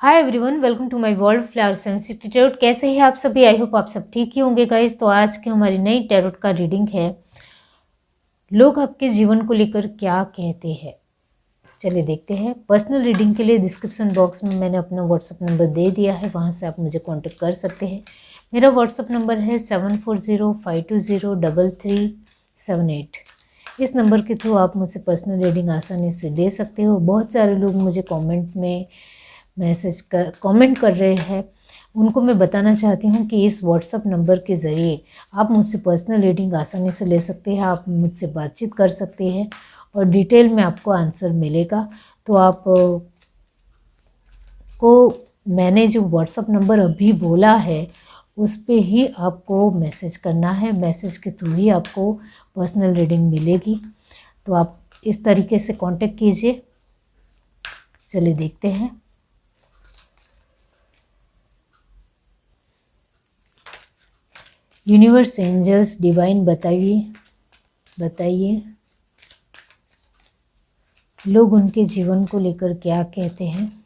Hi everyone, welcome to my world flowers and city tarot. कैसे हैं आप सभी? आई होप आप सब ठीक ही होंगे गाइस। तो आज की हमारी नई टैरोट का रीडिंग है, लोग आपके जीवन को लेकर क्या कहते हैं। चलिए देखते हैं। पर्सनल रीडिंग के लिए डिस्क्रिप्शन बॉक्स में मैंने अपना व्हाट्सअप नंबर दे दिया है, वहाँ से आप मुझे कांटेक्ट कर सकते हैं। मेरा व्हाट्सअप नंबर है 7405203378। इस नंबर के थ्रू आप मुझसे पर्सनल रीडिंग आसानी से ले सकते हो। बहुत सारे लोग मुझे कमेंट कर रहे हैं, उनको मैं बताना चाहती हूँ कि इस व्हाट्सअप नंबर के ज़रिए आप मुझसे पर्सनल रीडिंग आसानी से ले सकते हैं। आप मुझसे बातचीत कर सकते हैं और डिटेल में आपको आंसर मिलेगा। तो आप को मैंने जो व्हाट्सअप नंबर अभी बोला है उस पे ही आपको मैसेज करना है। मैसेज के थ्रू ही आपको पर्सनल रीडिंग मिलेगी। तो आप इस तरीके से कांटेक्ट कीजिए। चलिए देखते हैं। यूनिवर्स, एंजल्स, डिवाइन, बताइए लोग उनके जीवन को लेकर क्या कहते हैं,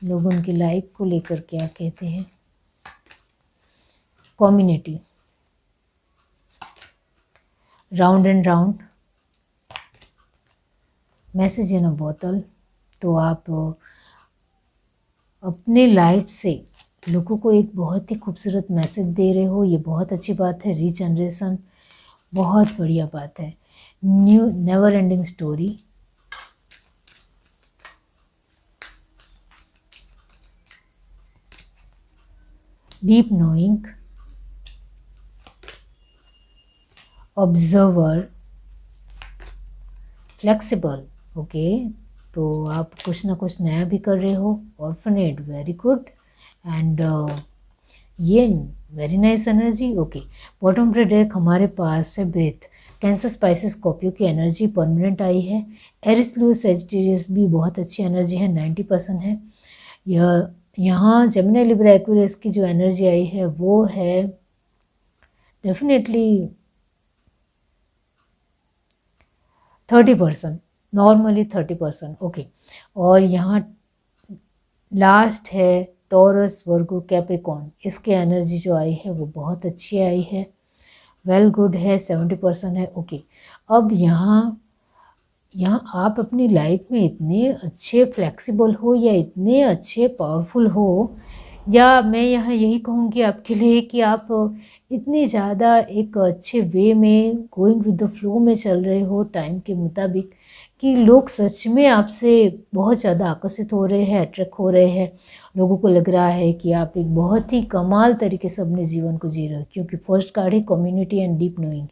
लोग उनकी लाइफ को लेकर क्या कहते हैं। Community, round and round, message in a बोतल। तो आप अपने लाइफ से लोगों को एक बहुत ही खूबसूरत मैसेज दे रहे हो। ये बहुत अच्छी बात है। रीजनरेशन, बहुत बढ़िया बात है। New never ending story, deep knowing, observer, flexible. Okay, तो आप कुछ ना कुछ नया भी कर रहे हो। ऑर्फनेट, वेरी गुड। एंड ये very nice energy. Okay, bottom of the deck हमारे पास है ब्रेथ, कैंसर, स्पाइसेस, स्कॉर्पियो की एनर्जी परमानेंट आई है। एरिस, लू, सेजिटेरियस भी बहुत अच्छी एनर्जी है, 90% है। यह यहाँ जेमिनी, लिब्रा, एक्वेरियस की जो एनर्जी आई है वो है डेफिनेटली 30%, नॉर्मली 30%। ओके, और यहाँ लास्ट है टॉरस, वर्गो, कैप्रिकॉर्न। इसके एनर्जी जो आई है वो बहुत अच्छी आई है, वेल गुड है, 70% है। ओके, अब यहाँ आप अपनी लाइफ में इतने अच्छे फ्लेक्सिबल हो या इतने अच्छे पावरफुल हो, या मैं यहाँ यही कहूँगी आपके लिए कि आप इतनी ज़्यादा एक अच्छे वे में गोइंग विद द फ्लो में चल रहे हो टाइम के मुताबिक कि लोग सच में आपसे बहुत ज़्यादा आकर्षित हो रहे हैं, अट्रैक्ट हो रहे हैं। लोगों को लग रहा है कि आप एक बहुत ही कमाल तरीके से अपने जीवन को जी रहे हो, क्योंकि फर्स्ट कार्ड है कम्युनिटी एंड डीप नोइंग।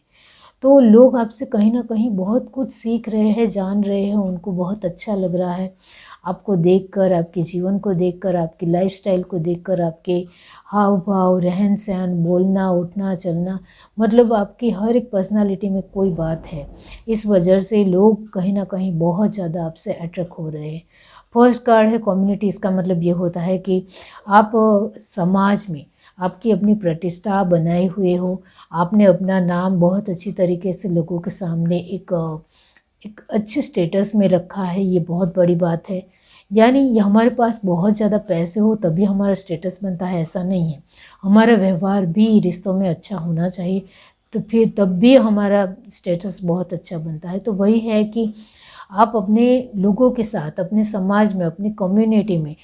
तो लोग आपसे कहीं ना कहीं बहुत कुछ सीख रहे हैं, जान रहे हैं, उनको बहुत अच्छा लग रहा है आपको देखकर, आपके जीवन को देखकर, आपकी लाइफस्टाइल को देखकर, आपके हाव भाव, रहन सहन, बोलना, उठना, चलना, मतलब आपकी हर एक पर्सनालिटी में कोई बात है। इस वजह से लोग कहीं ना कहीं बहुत ज़्यादा आपसे अट्रैक्ट हो रहे हैं। फर्स्ट कार्ड है कम्युनिटी। इसका मतलब ये होता है कि आप समाज में आपकी अपनी प्रतिष्ठा बनाए हुए हो, आपने अपना नाम बहुत अच्छी तरीके से लोगों के सामने एक अच्छे स्टेटस में रखा है। ये बहुत बड़ी बात है। यानी ये हमारे पास बहुत ज़्यादा पैसे हो तभी हमारा स्टेटस बनता है, ऐसा नहीं है। हमारा व्यवहार भी रिश्तों में अच्छा होना चाहिए, तो फिर तब भी हमारा स्टेटस बहुत अच्छा बनता है। तो वही है कि आप अपने लोगों के साथ, अपने समाज में, अपनी कम्युनिटी में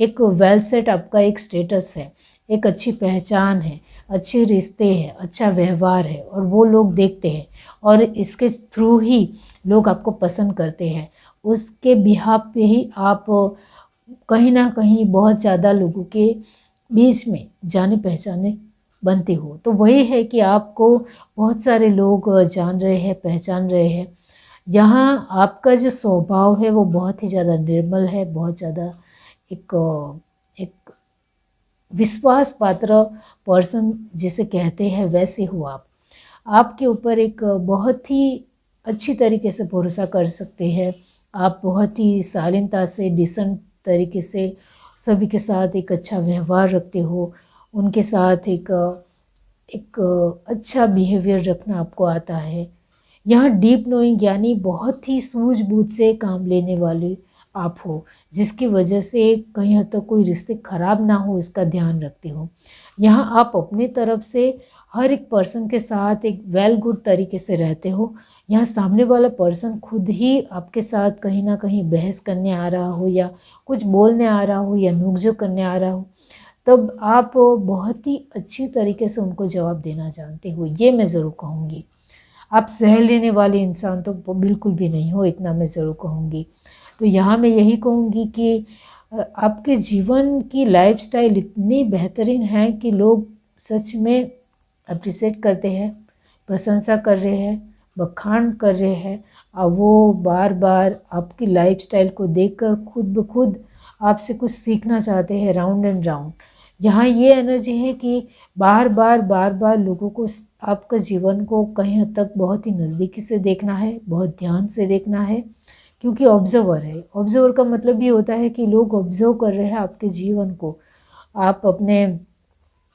एक वेल सेट आपका एक स्टेटस है, एक अच्छी पहचान है, अच्छे रिश्ते हैं, अच्छा व्यवहार है, और वो लोग देखते हैं और इसके थ्रू ही लोग आपको पसंद करते हैं। उसके बिहाफ पे ही आप कहीं ना कहीं बहुत ज़्यादा लोगों के बीच में जाने पहचाने बनते हो। तो वही है कि आपको बहुत सारे लोग जान रहे हैं, पहचान रहे हैं। यहाँ आपका जो स्वभाव है वो बहुत ही ज़्यादा निर्मल है, बहुत ज़्यादा एक एक विश्वास पात्र पर्सन जिसे कहते हैं वैसे हो आप। आपके ऊपर एक बहुत ही अच्छी तरीके से भरोसा कर सकते हैं। आप बहुत ही शालीनता से, डिसेंट तरीके से सभी के साथ एक अच्छा व्यवहार रखते हो। उनके साथ एक एक अच्छा बिहेवियर रखना आपको आता है। यहाँ डीप नोइंग यानी बहुत ही सूझबूझ से काम लेने वाली आप हो, जिसकी वजह से कहीं हद तक कोई रिश्ते ख़राब ना हो इसका ध्यान रखते हो। यहाँ आप अपनी तरफ से हर एक पर्सन के साथ एक वेल गुड तरीके से रहते हो। यहाँ सामने वाला पर्सन खुद ही आपके साथ कहीं ना कहीं बहस करने आ रहा हो या कुछ बोलने आ रहा हो या नोक-झोंक करने आ रहा हो, तब आप बहुत ही अच्छी तरीके से उनको जवाब देना जानते हो, ये मैं ज़रूर कहूँगी। आप सह लेने वाले इंसान तो बिल्कुल भी नहीं हो, इतना मैं ज़रूर कहूँगी। तो यहाँ मैं यही कहूँगी कि आपके जीवन की लाइफ़स्टाइल इतनी बेहतरीन है कि लोग सच में अप्रिशिएट करते हैं, प्रशंसा कर रहे हैं, बखान कर रहे हैं। अब वो बार बार आपकी लाइफ़स्टाइल को देखकर खुद ब खुद आपसे कुछ सीखना चाहते हैं, राउंड एंड राउंड। यहाँ ये एनर्जी है कि बार बार लोगों को आपका जीवन को कहीं हद तक बहुत ही नज़दीकी से देखना है, बहुत ध्यान से देखना है, क्योंकि ऑब्जर्वर है। ऑब्जर्वर का मतलब ये होता है कि लोग ऑब्जर्व कर रहे हैं आपके जीवन को। आप अपने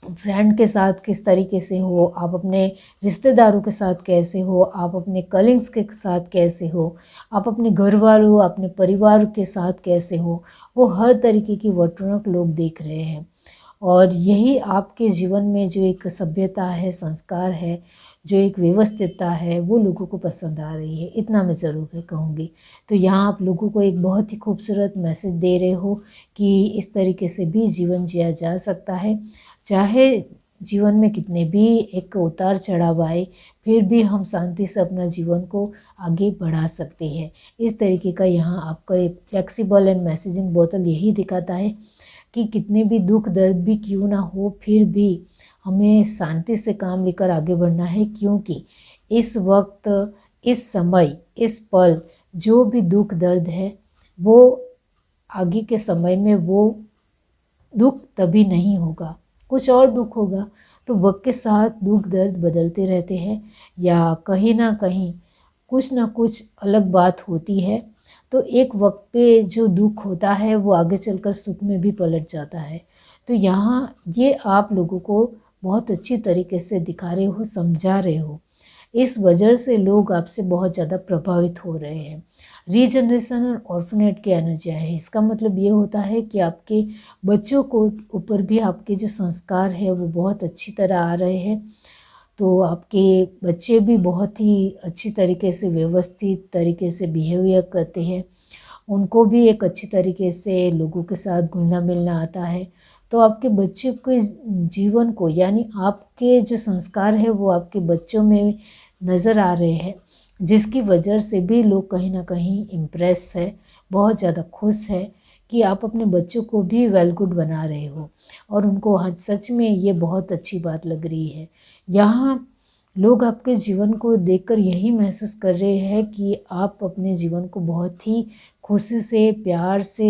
फ्रेंड के साथ किस तरीके से हो, आप अपने रिश्तेदारों के साथ कैसे हो, आप अपने कलीग्स के साथ कैसे हो, आप अपने घर वालों, अपने परिवार के साथ कैसे हो, वो हर तरीके की वर्तणूक लोग देख रहे हैं। और यही आपके जीवन में जो एक सभ्यता है, संस्कार है, जो एक व्यवस्थितता है, वो लोगों को पसंद आ रही है, इतना मैं ज़रूर कहूँगी। तो यहाँ आप लोगों को एक बहुत ही खूबसूरत मैसेज दे रहे हो कि इस तरीके से भी जीवन जिया जा सकता है। चाहे जीवन में कितने भी एक उतार चढ़ाव आए, फिर भी हम शांति से अपना जीवन को आगे बढ़ा सकते हैं। इस तरीके का यहाँ आपका एक फ्लेक्सिबल एंड मैसेजिंग बोतल यही दिखाता है कि कितने भी दुख दर्द भी क्यों ना हो, फिर भी हमें शांति से काम लेकर आगे बढ़ना है, क्योंकि इस वक्त, इस समय, इस पल जो भी दुख दर्द है वो आगे के समय में वो दुख तभी नहीं होगा, कुछ और दुख होगा। तो वक्त के साथ दुख दर्द बदलते रहते हैं या कहीं ना कहीं कुछ ना कुछ अलग बात होती है। तो एक वक्त पे जो दुख होता है वो आगे चलकर सुख में भी पलट जाता है। तो यहाँ ये आप लोगों को बहुत अच्छी तरीके से दिखा रहे हो, समझा रहे हो। इस वजह से लोग आपसे बहुत ज़्यादा प्रभावित हो रहे हैं। रीजनरेशन और ऑर्फनेट की एनर्जी है, इसका मतलब ये होता है कि आपके बच्चों को ऊपर भी आपके जो संस्कार है वो बहुत अच्छी तरह आ रहे हैं। तो आपके बच्चे भी बहुत ही अच्छी तरीके से, व्यवस्थित तरीके से बिहेवियर करते हैं। उनको भी एक अच्छी तरीके से लोगों के साथ घुलना मिलना आता है। तो आपके बच्चे के जीवन को, यानी आपके जो संस्कार है वो आपके बच्चों में नज़र आ रहे हैं, जिसकी वजह से भी लोग कहीं ना कहीं इम्प्रेस है, बहुत ज़्यादा खुश है कि आप अपने बच्चों को भी वेल गुड बना रहे हो। और उनको हाँ, सच में ये बहुत अच्छी बात लग रही है। यहाँ लोग आपके जीवन को देखकर यही महसूस कर रहे हैं कि आप अपने जीवन को बहुत ही खुशी से, प्यार से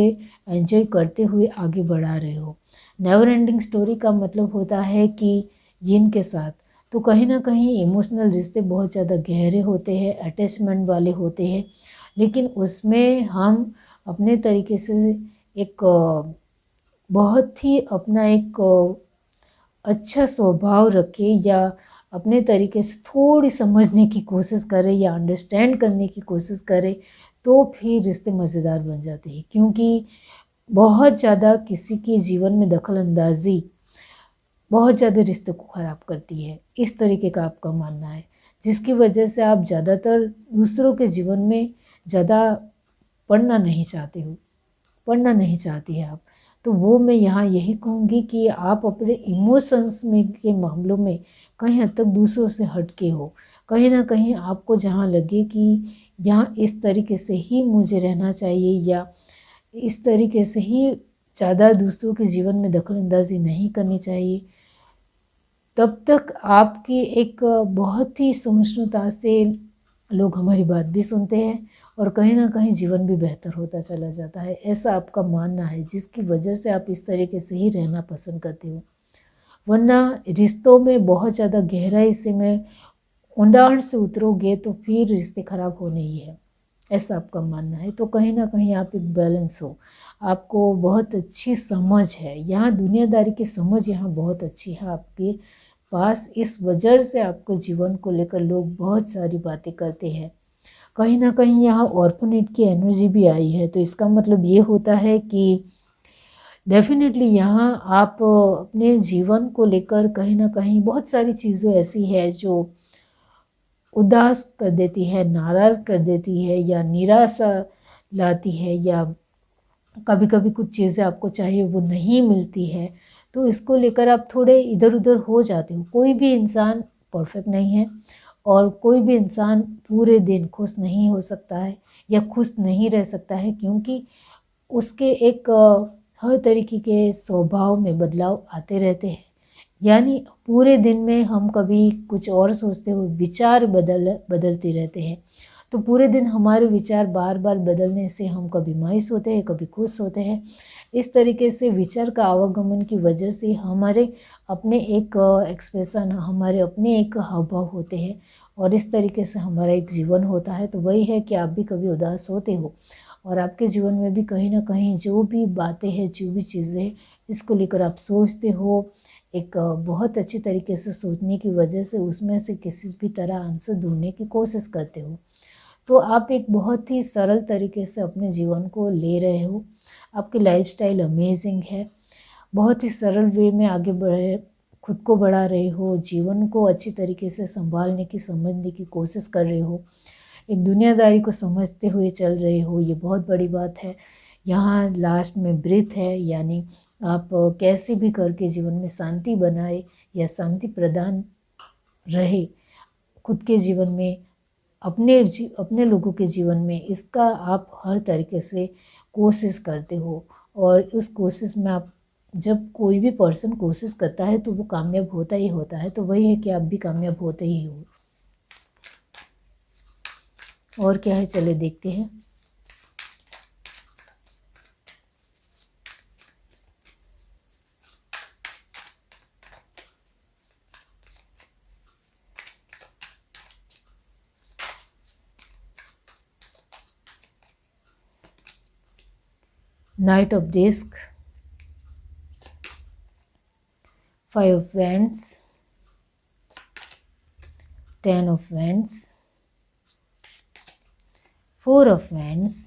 एंजॉय करते हुए आगे बढ़ा रहे हो। नेवर एंडिंग स्टोरी का मतलब होता है कि जिनके साथ तो कहीं ना कहीं इमोशनल रिश्ते बहुत ज़्यादा गहरे होते हैं, अटैचमेंट वाले होते हैं, लेकिन उसमें हम अपने तरीके से एक बहुत ही अपना एक अच्छा स्वभाव रखें या अपने तरीके से थोड़ी समझने की कोशिश करें या अंडरस्टैंड करने की कोशिश करें, तो फिर रिश्ते मज़ेदार बन जाते हैं। क्योंकि बहुत ज़्यादा किसी के जीवन में दखल अंदाजी बहुत ज़्यादा रिश्ते को ख़राब करती है, इस तरीके का आपका मानना है, जिसकी वजह से आप ज़्यादातर दूसरों के जीवन में ज़्यादा पढ़ना नहीं चाहते हो, पढ़ना नहीं चाहती है आप। तो वो मैं यहाँ यही कहूँगी कि आप अपने इमोशंस में के मामलों में कहीं हद तक दूसरों से हट के हो। कहीं ना कहीं आपको जहाँ लगे कि यहाँ इस तरीके से ही मुझे रहना चाहिए या इस तरीके से ही ज़्यादा दूसरों के जीवन में दखलअंदाजी नहीं करनी चाहिए, तब तक आपकी एक बहुत ही सहिष्णुता से लोग हमारी बात भी सुनते हैं और कहीं ना कहीं जीवन भी बेहतर होता चला जाता है, ऐसा आपका मानना है, जिसकी वजह से आप इस तरीके से ही रहना पसंद करते हो। वरना रिश्तों में बहुत ज़्यादा गहराई से में ऊंडाण से उतरोगे तो फिर रिश्ते खराब होने ही है, ऐसा आपका मानना है। तो कहीं ना कहीं आप एक बैलेंस हो, आपको बहुत अच्छी समझ है, यहाँ दुनियादारी की समझ यहाँ बहुत अच्छी है आपके पास। इस वजह से आपको जीवन को लेकर लोग बहुत सारी बातें करते हैं। कहीं ना कहीं यहाँ ऑर्फनेट की एनर्जी भी आई है, तो इसका मतलब ये होता है कि डेफिनेटली यहाँ आप अपने जीवन को लेकर कहीं ना कहीं बहुत सारी चीज़ें ऐसी है जो उदास कर देती है, नाराज़ कर देती है या निराशा लाती है, या कभी कभी कुछ चीज़ें आपको चाहिए वो नहीं मिलती है, तो इसको लेकर आप थोड़े इधर उधर हो जाते हो। कोई भी इंसान परफेक्ट नहीं है और कोई भी इंसान पूरे दिन खुश नहीं हो सकता है या खुश नहीं रह सकता है, क्योंकि उसके एक हर तरीके के स्वभाव में बदलाव आते रहते हैं। यानी पूरे दिन में हम कभी कुछ और सोचते हो, विचार बदलते रहते हैं, तो पूरे दिन हमारे विचार बार बार बदलने से हम कभी मायूस होते हैं, कभी खुश होते हैं। इस तरीके से विचार का आवागमन की वजह से हमारे अपने एक एक्सप्रेशन, हमारे अपने एक हाव भाव होते हैं और इस तरीके से हमारा एक जीवन होता है। तो वही है कि आप भी कभी उदास होते हो और आपके जीवन में भी कहीं ना कहीं जो भी बातें हैं, जो भी चीज़ें हैं, इसको लेकर आप सोचते हो। एक बहुत अच्छी तरीके से सोचने की वजह से उसमें से किसी भी तरह आंसर ढूंढने की कोशिश करते हो। तो आप एक बहुत ही सरल तरीके से अपने जीवन को ले रहे हो। आपकी लाइफस्टाइल अमेजिंग है, बहुत ही सरल वे में आगे बढ़े, खुद को बढ़ा रहे हो, जीवन को अच्छी तरीके से संभालने की, समझने की कोशिश कर रहे हो, एक दुनियादारी को समझते हुए चल रहे हो। ये बहुत बड़ी बात है। यहाँ लास्ट में ब्रीथ है, यानी आप कैसे भी करके जीवन में शांति बनाए या शांति प्रदान रहे खुद के जीवन में, अपने लोगों के जीवन में, इसका आप हर तरीके से कोशिश करते हो। और उस कोशिश में आप, जब कोई भी पर्सन कोशिश करता है तो वो कामयाब होता ही होता है, तो वही है कि आप भी कामयाब होते ही हो। और क्या है, चले देखते हैं। Knight of Disc, 5 of Wands, 10 of Wands, 4 of Wands,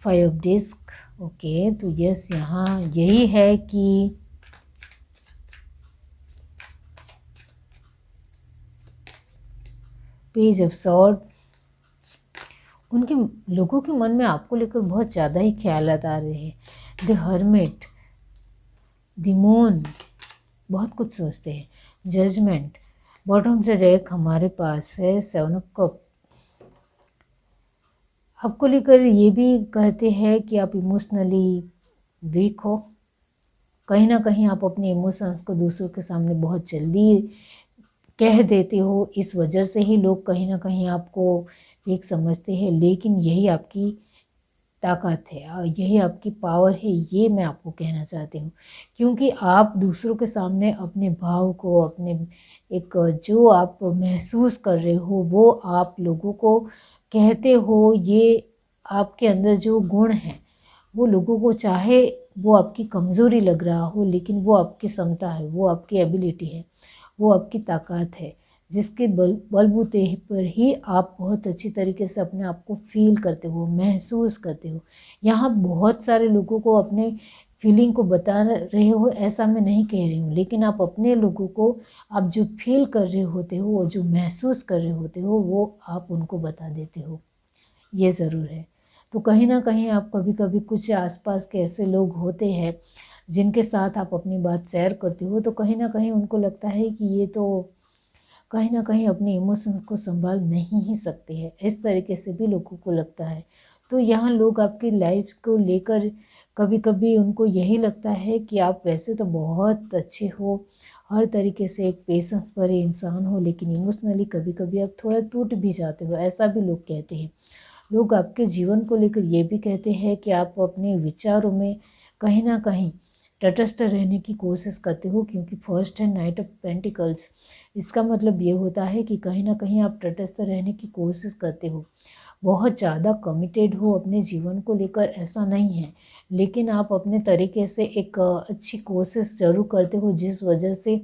5 of Disc। Okay, तो यस, यहाँ यही है कि पेज ऑफ स्वॉर्ड, उनके लोगों के मन में आपको लेकर बहुत ज़्यादा ही ख्यालात आ रहे हैं। द हर्मिट, द मून, बहुत कुछ सोचते हैं। जजमेंट, बॉटम से डेक हमारे पास है 7 ऑफ कप। आपको लेकर ये भी कहते हैं कि आप इमोशनली वीक हो, कहीं ना कहीं आप अपने इमोशंस को दूसरों के सामने बहुत जल्दी कह देते हो, इस वजह से ही लोग कहीं ना कहीं आपको वीक समझते हैं। लेकिन यही आपकी ताकत है और यही आपकी पावर है, ये मैं आपको कहना चाहती हूँ। क्योंकि आप दूसरों के सामने अपने भाव को, अपने एक जो आप महसूस कर रहे हो वो आप लोगों को कहते हो। ये आपके अंदर जो गुण है वो लोगों को, चाहे वो आपकी कमज़ोरी लग रहा हो, लेकिन वो आपकी क्षमता है, वो आपकी एबिलिटी है, वो आपकी ताकत है, जिसके बलबूते पर ही आप बहुत अच्छी तरीके से अपने आप को फील करते हो, महसूस करते हो। यहाँ बहुत सारे लोगों को अपने फीलिंग को बता रहे हो, ऐसा मैं नहीं कह रही हूँ, लेकिन आप अपने लोगों को, आप जो फील कर रहे होते हो, वो जो महसूस कर रहे होते हो, वो आप उनको बता देते हो, ये ज़रूर है। तो कहीं ना कहीं आप कभी कभी कुछ आसपास के ऐसे लोग होते हैं जिनके साथ आप अपनी बात शेयर करते हो, तो कहीं ना कहीं उनको लगता है कि ये तो कहीं ना कहीं अपने इमोशंस को संभाल नहीं ही सकते हैं, इस तरीके से भी लोगों को लगता है। तो यहाँ लोग आपकी लाइफ को लेकर कभी कभी उनको यही लगता है कि आप वैसे तो बहुत अच्छे हो, हर तरीके से एक पेशेंस भरे इंसान हो, लेकिन इमोशनली कभी कभी आप थोड़ा टूट भी जाते हो, ऐसा भी लोग कहते हैं। लोग आपके जीवन को लेकर ये भी कहते हैं कि आप अपने विचारों में कहीं ना कहीं तटस्थ रहने की कोशिश करते हो, क्योंकि फर्स्ट है नाइट ऑफ पेंटिकल्स। इसका मतलब ये होता है कि कहीं ना कहीं आप तटस्थ रहने की कोशिश करते हो, बहुत ज़्यादा कमिटेड हो अपने जीवन को लेकर, ऐसा नहीं है, लेकिन आप अपने तरीके से एक अच्छी कोशिश ज़रूर करते हो, जिस वजह से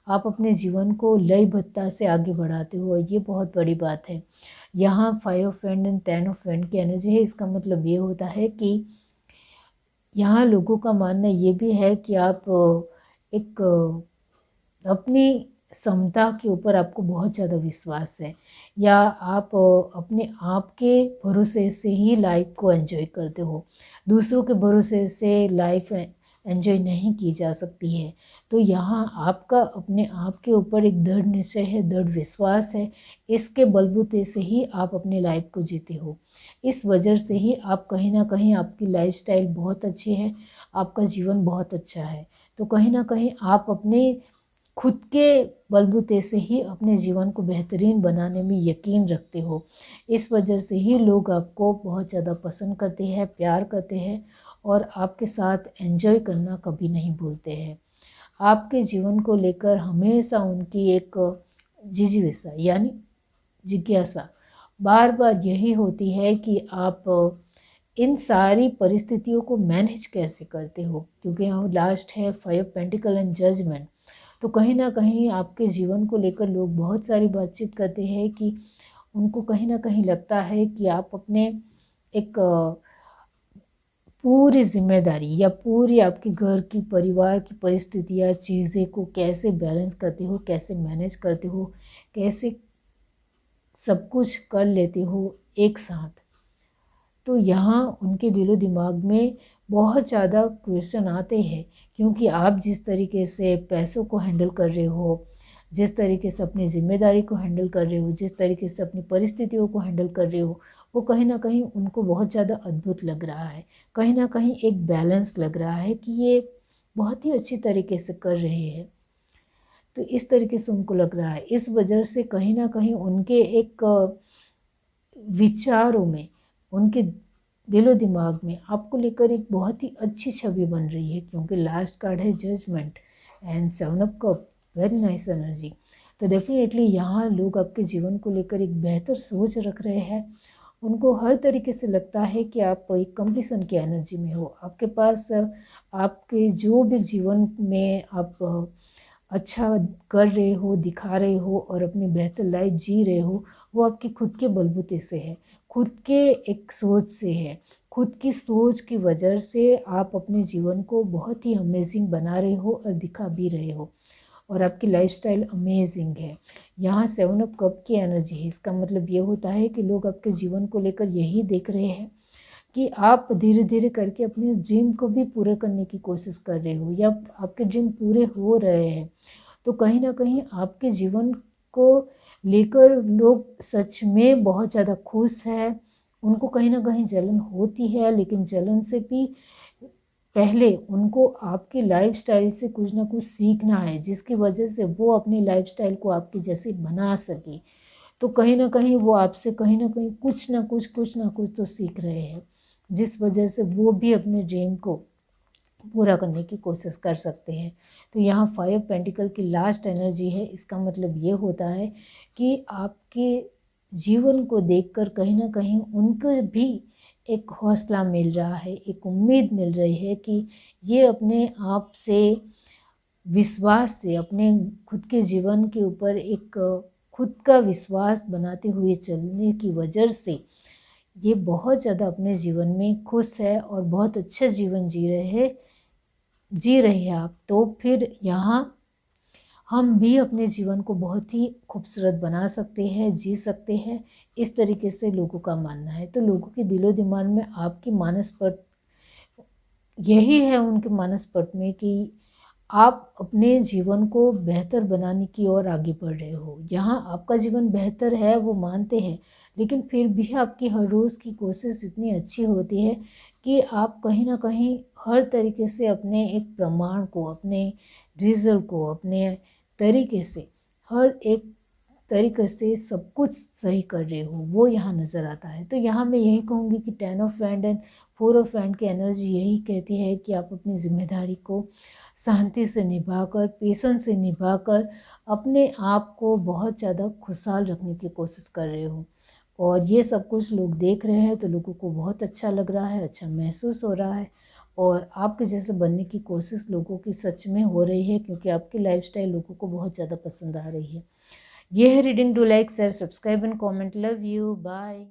आप अपने जीवन को लयबद्धता से आगे बढ़ाते हो, ये बहुत बड़ी बात है। यहाँ 5 of wand and 10 of wand की एनर्जी है। इसका मतलब ये होता है कि यहाँ लोगों का मानना ये भी है कि आप एक अपनी क्षमता के ऊपर आपको बहुत ज़्यादा विश्वास है, या आप अपने आप के भरोसे से ही लाइफ को एंजॉय करते हो। दूसरों के भरोसे से लाइफ एंजॉय नहीं की जा सकती है। तो यहाँ आपका अपने आप के ऊपर एक दृढ़ निश्चय है, दृढ़ विश्वास है। इसके बलबूते से ही आप अपनी लाइफ को जीते हो। इस वजह से ही आप कहीं ना कहीं आपकी लाइफस्टाइल बहुत अच्छी है, आपका जीवन बहुत अच्छा है। तो कहीं ना कहीं आप अपने खुद के बलबूते से ही अपने जीवन को बेहतरीन बनाने में यकीन रखते हो। इस वजह से ही लोग आपको बहुत ज़्यादा पसंद करते हैं, प्यार करते हैं, और आपके साथ एंजॉय करना कभी नहीं भूलते हैं। आपके जीवन को लेकर हमेशा उनकी एक जिज्ञासा यानी जिज्ञासा बार बार यही होती है कि आप इन सारी परिस्थितियों को मैनेज कैसे करते हो, क्योंकि यहाँ लास्ट है 5 पेंटिकल एंड जजमेंट। तो कहीं ना कहीं आपके जीवन को लेकर लोग बहुत सारी बातचीत करते हैं कि उनको कहीं ना कहीं लगता है कि आप अपने एक पूरी जिम्मेदारी या पूरी आपके घर की परिवार की परिस्थितियाँ चीज़ें को कैसे बैलेंस करते हो, कैसे मैनेज करते हो, कैसे सब कुछ कर लेते हो एक साथ। तो यहाँ उनके दिलो दिमाग में बहुत ज़्यादा क्वेश्चन आते हैं, क्योंकि आप जिस तरीके से पैसों को हैंडल कर रहे हो, जिस तरीके से अपनी ज़िम्मेदारी को हैंडल कर रहे हो, जिस तरीके से अपनी परिस्थितियों को हैंडल कर रहे हो, वो कहीं ना कहीं उनको बहुत ज़्यादा अद्भुत लग रहा है। कहीं ना कहीं एक बैलेंस लग रहा है कि ये बहुत ही अच्छी तरीके से कर रहे हैं। तो इस तरीके से उनको लग रहा है। इस वजह से कहीं ना कहीं उनके एक विचारों में, उनके दिलो दिमाग में आपको लेकर एक बहुत ही अच्छी छवि बन रही है, क्योंकि लास्ट कार्ड है judgement and 7 of cup, very nice energy. तो डेफिनेटली यहाँ लोग आपके जीवन को लेकर एक बेहतर सोच रख रहे हैं। उनको हर तरीके से लगता है कि आप एक कंप्लीसन की एनर्जी में हो। आपके पास आपके जो भी जीवन में आप अच्छा कर रहे हो, दिखा रहे हो और अपनी बेहतर लाइफ जी रहे हो, वो आपके खुद के बलबूते से है, खुद के एक सोच से है। खुद की सोच की वजह से आप अपने जीवन को बहुत ही अमेजिंग बना रहे हो और दिखा भी रहे हो, और आपकी लाइफस्टाइल अमेजिंग है। यहाँ 7 ऑफ कप की एनर्जी है। इसका मतलब ये होता है कि लोग आपके जीवन को लेकर यही देख रहे हैं कि आप धीरे धीरे करके अपने ड्रीम को भी पूरा करने की कोशिश कर रहे हो, या आपके ड्रीम पूरे हो रहे हैं। तो कहीं ना कहीं आपके जीवन को लेकर लोग सच में बहुत ज़्यादा खुश है। उनको कहीं ना कहीं जलन होती है, लेकिन जलन से भी पहले उनको आपकी लाइफस्टाइल से कुछ ना कुछ सीखना है, जिसकी वजह से वो अपनी लाइफस्टाइल को आपके जैसे बना सके। तो कहीं ना कहीं वो आपसे कहीं ना कहीं कुछ ना कुछ तो सीख रहे हैं, जिस वजह से वो भी अपने ड्रीम को पूरा करने की कोशिश कर सकते हैं। तो यहाँ 5 पेंटिकल की लास्ट एनर्जी है। इसका मतलब ये होता है कि आपके जीवन को देखकर कहीं ना कहीं उनको भी एक हौसला मिल रहा है, एक उम्मीद मिल रही है कि ये अपने आप से विश्वास से, अपने खुद के जीवन के ऊपर एक खुद का विश्वास बनाते हुए चलने की वजह से ये बहुत ज़्यादा अपने जीवन में खुश है और बहुत अच्छा जीवन जी रहे हैं आप। तो फिर यहाँ हम भी अपने जीवन को बहुत ही खूबसूरत बना सकते हैं, जी सकते हैं। इस तरीके से लोगों का मानना है। तो लोगों के दिलो दिमाग में आपकी मानसपट यही है, उनके मानसपट में, कि आप अपने जीवन को बेहतर बनाने की ओर आगे बढ़ रहे हो। यहाँ आपका जीवन बेहतर है वो मानते हैं, लेकिन फिर भी आपकी हर रोज़ की कोशिश इतनी अच्छी होती है कि आप कहीं ना कहीं हर तरीके से अपने एक प्रमाण को, अपने रिजल्ट को, अपने तरीके से, हर एक तरीके से सब कुछ सही कर रहे हो, वो यहाँ नज़र आता है। तो यहाँ मैं यही कहूँगी कि 10 of wand and 4 of wand की एनर्जी यही कहती है कि आप अपनी जिम्मेदारी को शांति से निभाकर, पेशेंस से निभाकर अपने आप को बहुत ज़्यादा खुशहाल रखने की कोशिश कर रहे हो। और ये सब कुछ लोग देख रहे हैं तो लोगों को बहुत अच्छा लग रहा है, अच्छा महसूस हो रहा है। और आपके जैसे बनने की कोशिश लोगों की सच में हो रही है, क्योंकि आपकी लाइफस्टाइल लोगों को बहुत ज़्यादा पसंद आ रही है। ये है reading. Do like, share, subscribe and comment. Love you, bye.